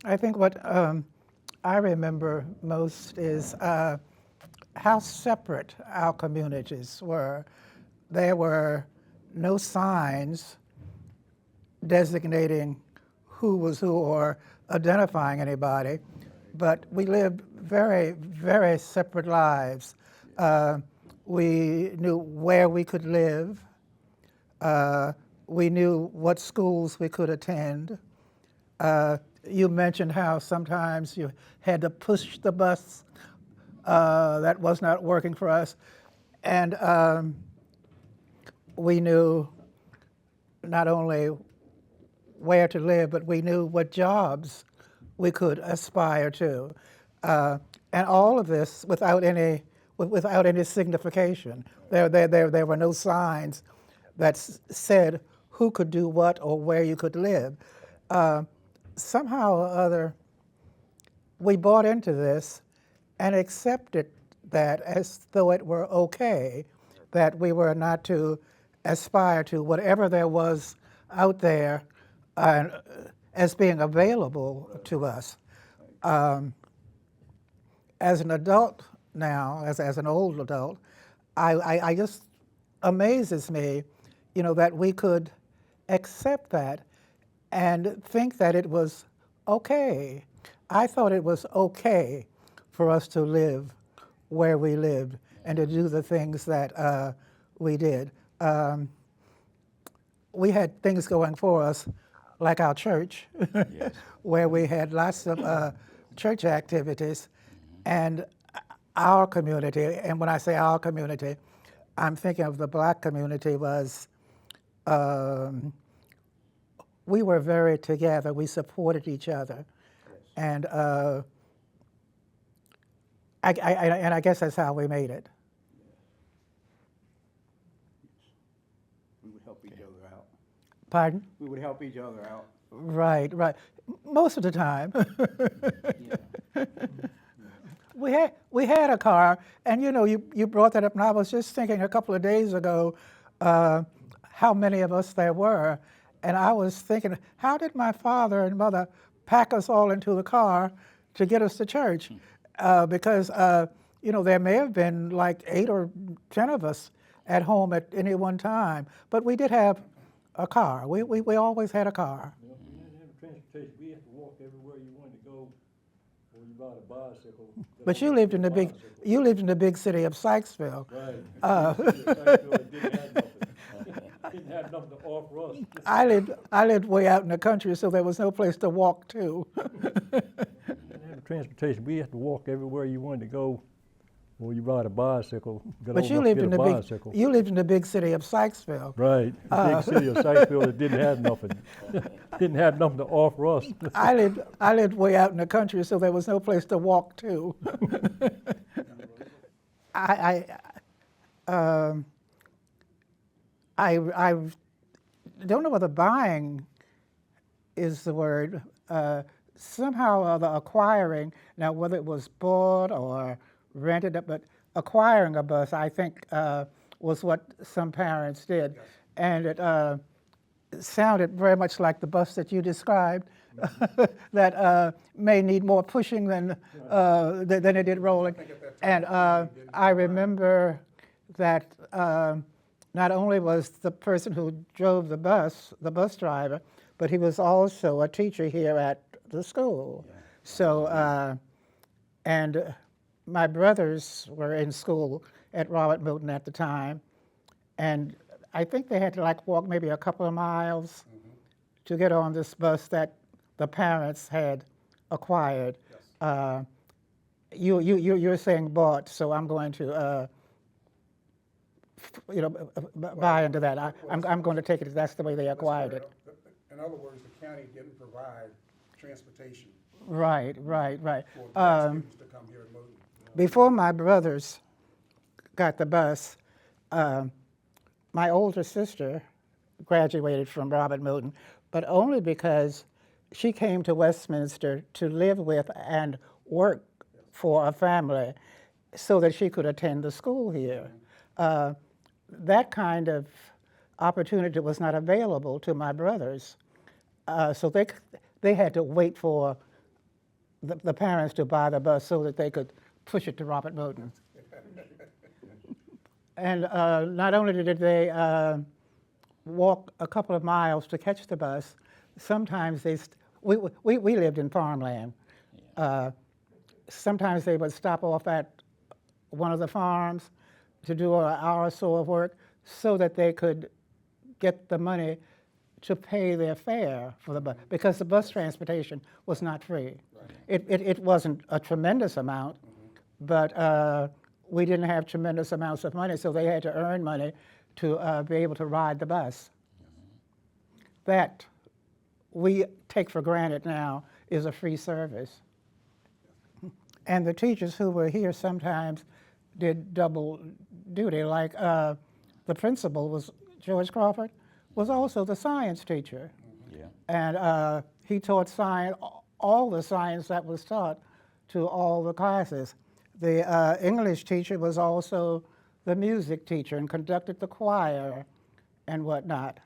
I think what I remember most is how separate our communities were. There were no signs designating who was who or identifying anybody, but we lived very, very separate lives. Uh, we knew where we could live. Uh, we knew what schools we could attend. You mentioned how sometimes you had to push the bus. That was not working for us. And we knew not only where to live, but we knew what jobs we could aspire to. And all of this without any signification. There were no signs that said who could do what or where you could live. Somehow or other, we bought into this and accepted that as though it were okay, that we were not to aspire to whatever there was out there as being available to us. As an adult now, as an old adult, I just amazes me, that we could accept that and think that it was okay. I thought it was okay for us to live where we lived and to do the things that we did. We had things going for us, like our church, yes. Where we had lots of church activities, and our community, and when I say our community, I'm thinking of the black community was, we were very together, we supported each other. Yes. And I guess that's how we made it. We would help each other out. Pardon? We would help each other out. Right. Most of the time. Yeah. We had a car, and you brought that up, and I was just thinking a couple of days ago how many of us there were, and I was thinking, how did my father and mother pack us all into the car to get us to church? Because there may have been like 8 or 10 of us at home at any one time, but we did have a car. We always had a car. You didn't have transportation. We had to walk everywhere you wanted to go, or you ride a bicycle. But you lived in the big city of Sykesville. Right. Didn't have nothing to offer us. I lived way out in the country, so there was no place to walk to. Didn't have transportation. We had to walk everywhere you wanted to go, or you ride a bicycle. But you lived in the big city of Sykesville. Right, the big city of Sykesville that didn't have nothing. Didn't have nothing to offer us. I lived way out in the country, so there was no place to walk to. I don't know whether buying is the word. Somehow or the acquiring, now whether it was bought or rented, but acquiring a bus, I think, was what some parents did. Yes. And it sounded very much like the bus that you described, that may need more pushing than it did rolling. And I remember that not only was the person who drove the bus driver, but he was also a teacher here at the school. Yeah. So, and my brothers were in school at Robert Moton at the time, and I think they had to walk maybe a couple of miles to get on this bus that the parents had acquired. Yes. You're saying bought, so I'm going to buy into that. I'm going to take it as that's the way they acquired it. In other words, the county didn't provide transportation. Right. For black students to come here and move. Before my brothers got the bus, my older sister graduated from Robert Moton, but only because she came to Westminster to live with and work for a family so that she could attend the school here. That kind of opportunity was not available to my brothers. So they had to wait for the parents to buy the bus so that they could push it to Robert Moton. And not only did they walk a couple of miles to catch the bus, sometimes we lived in farmland. Sometimes they would stop off at one of the farms to do an hour or so of work so that they could get the money to pay their fare for the bus, because the bus transportation was not free. Right. It wasn't a tremendous amount, but we didn't have tremendous amounts of money, so they had to earn money to be able to ride the bus. That we take for granted now is a free service. And the teachers who were here sometimes did double duty, like the principal was George Crawford, was also the science teacher. Yeah. And he taught science, all the science that was taught to all the classes. The English teacher was also the music teacher and conducted the choir and whatnot.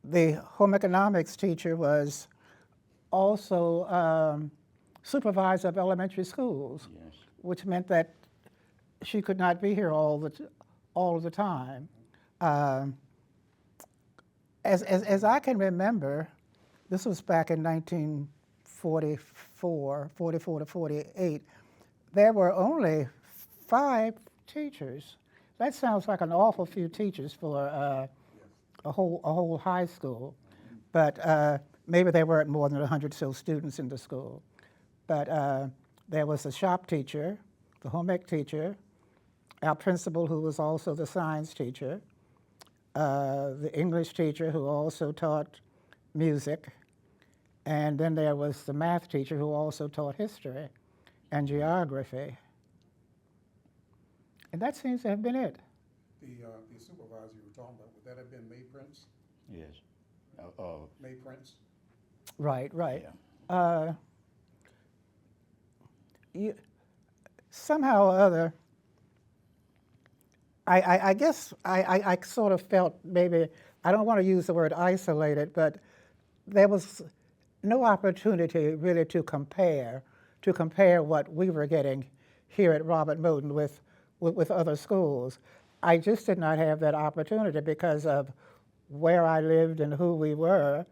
The home economics teacher was also supervisor of elementary schools, Yes. which meant that she could not be here all the time. As I can remember, this was back in 1944 to 48, there were only 5 teachers. That sounds like an awful few teachers for a whole high school, but maybe there weren't more than 100 so students in the school. But there was the shop teacher, the home ec teacher, our principal who was also the science teacher, the English teacher who also taught music, and then there was the math teacher who also taught history and geography. And that seems to have been it. The supervisor you were talking about, would that have been May Prince? Yes. May Prince? Right, right. Yeah. Somehow or other, I guess I sort of felt maybe, I don't want to use the word isolated, but there was no opportunity really to compare what we were getting here at Robert Moton with other schools. I just did not have that opportunity because of where I lived and who we were,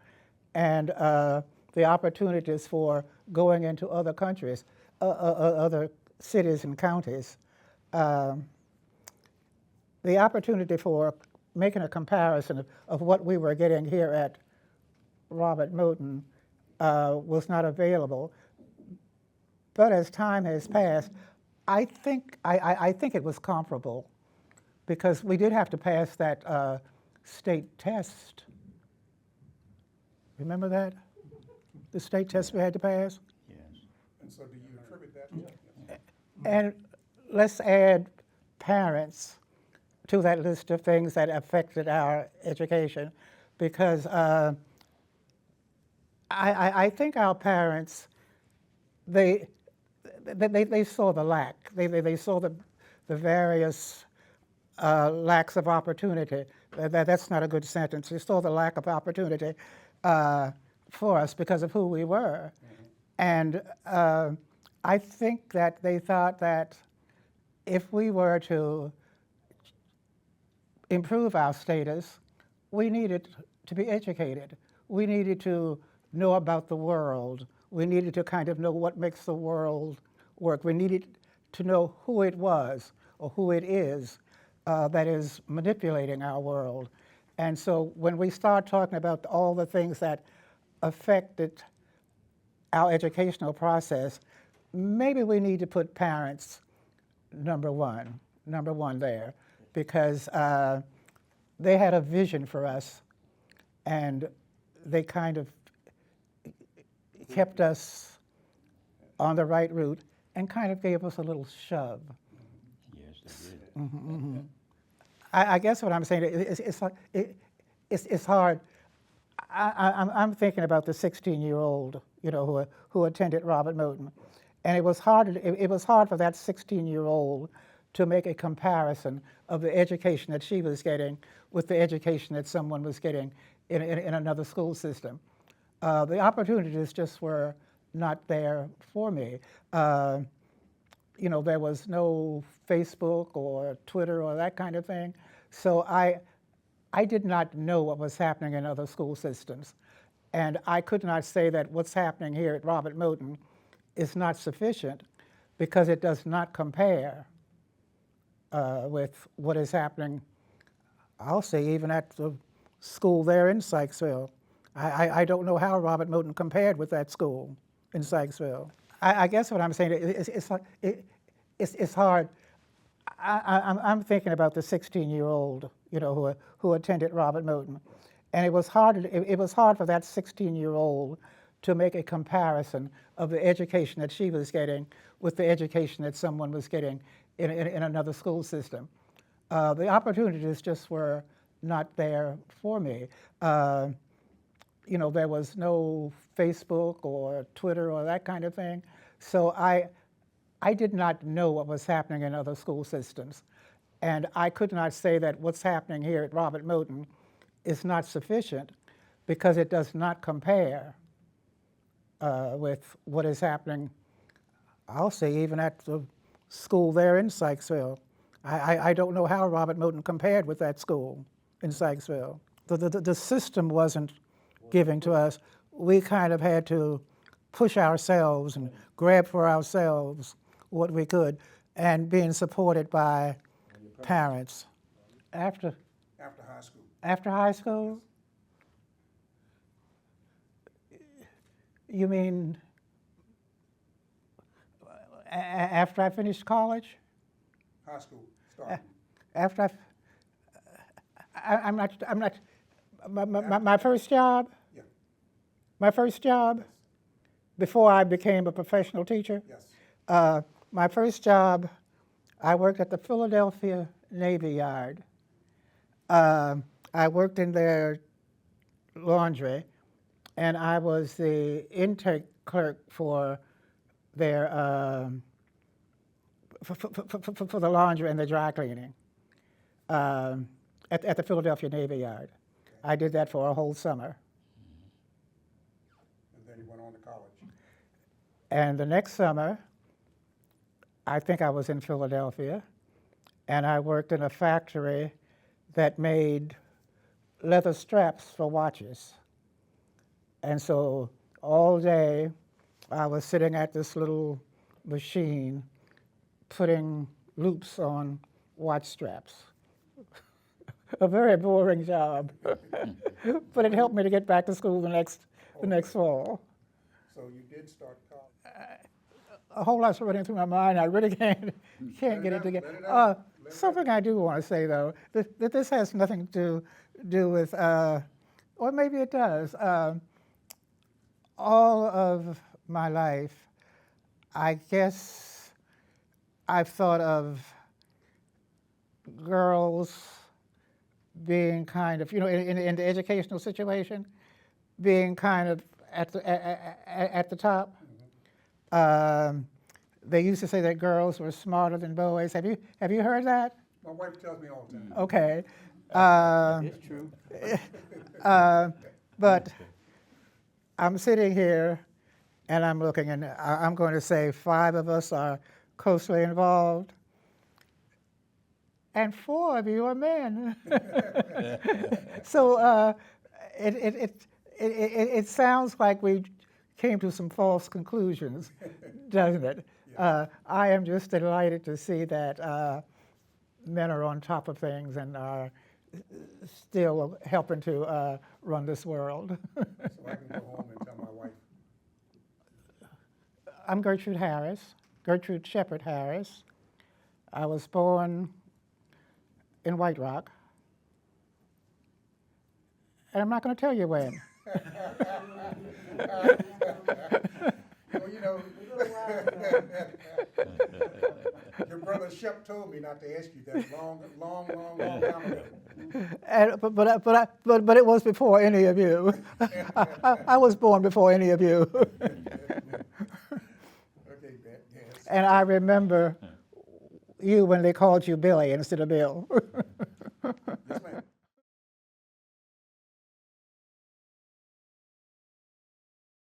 and the opportunities for going into other countries, other cities and counties. The opportunity for making a comparison of what we were getting here at Robert Moton was not available. But as time has passed, I think it was comparable, because we did have to pass that state test. Remember that? The state test we had to pass? Yes. And so do you attribute that to that? And let's add parents to that list of things that affected our education, because I think our parents, they saw the lack. They saw the various lacks of opportunity. That's not a good sentence. They saw the lack of opportunity for us because of who we were. And I think that they thought that if we were to improve our status, we needed to be educated. We needed to know about the world. We needed to kind of know what makes the world work. We needed to know who it was or who it is that is manipulating our world. And so when we start talking about all the things that affected our educational process, maybe we need to put parents number one there, because they had a vision for us, and they kind of kept us on the right route and kind of gave us a little shove. Yes, they did. I guess what I'm saying it's hard. I'm thinking about the 16-year-old, who attended Robert Moton, and it was hard for that 16-year-old to make a comparison of the education that she was getting with the education that someone was getting in another school system. The opportunities just were not there for me. There was no Facebook or Twitter or that kind of thing, so I did not know what was happening in other school systems. And I could not say that what's happening here at Robert Moton is not sufficient because it does not compare with what is happening, I'll say, even at the school there in Sykesville. I don't know how Robert Moton compared with that school in Sykesville. I guess what I'm saying, it's hard. I'm thinking about the 16-year-old, who attended Robert Moton, and it was hard for that 16-year-old to make a comparison of the education that she was getting with the education that someone was getting in another school system. The opportunities just were not there for me. There was no Facebook or Twitter or that kind of thing, so I did not know what was happening in other school systems. And I could not say that what's happening here at Robert Moton is not sufficient because it does not compare with what is happening, I'll say, even at the school there in Sykesville. I don't know how Robert Moton compared with that school in Sykesville. The system wasn't giving to us. We kind of had to push ourselves and grab for ourselves what we could, and being supported by parents. After After high school. After high school? You mean after I finished college? High school started. After I'm not. My first job. Yeah. My first job, before I became a professional teacher. Yes. My first job, I worked at the Philadelphia Navy Yard. I worked in their laundry, and I was the intake clerk for their for the laundry and the dry cleaning at the Philadelphia Navy Yard. I did that for a whole summer. And then you went on to college. And the next summer, I think I was in Philadelphia, and I worked in a factory that made leather straps for watches. And so all day I was sitting at this little machine putting loops on watch straps. A very boring job, but it helped me to get back to school the next fall. So you did start college. A whole lot's running through my mind. I really can't get it together. Something I do want to say, though, that this has nothing to do with, or maybe it does. All of my life, I guess I've thought of girls being kind of, in the educational situation, being kind of at the top. They used to say that girls were smarter than boys. Have you heard that? My wife tells me all the time. Okay. It's true. But I'm sitting here and I'm looking, and I'm going to say 5 of us are closely involved, and 4 of you are men. So it sounds like we came to some false conclusions, doesn't it? I am just delighted to see that men are on top of things and are still helping to run this world. So I can go home and tell my wife. I'm Gertrude Sheppard Harris. I was born in White Rock, and I'm not going to tell you when. Well, your brother Shep told me not to ask you that long time ago. But it was before any of you. I was born before any of you. Okay, yes. And I remember you when they called you Billy instead of Bill.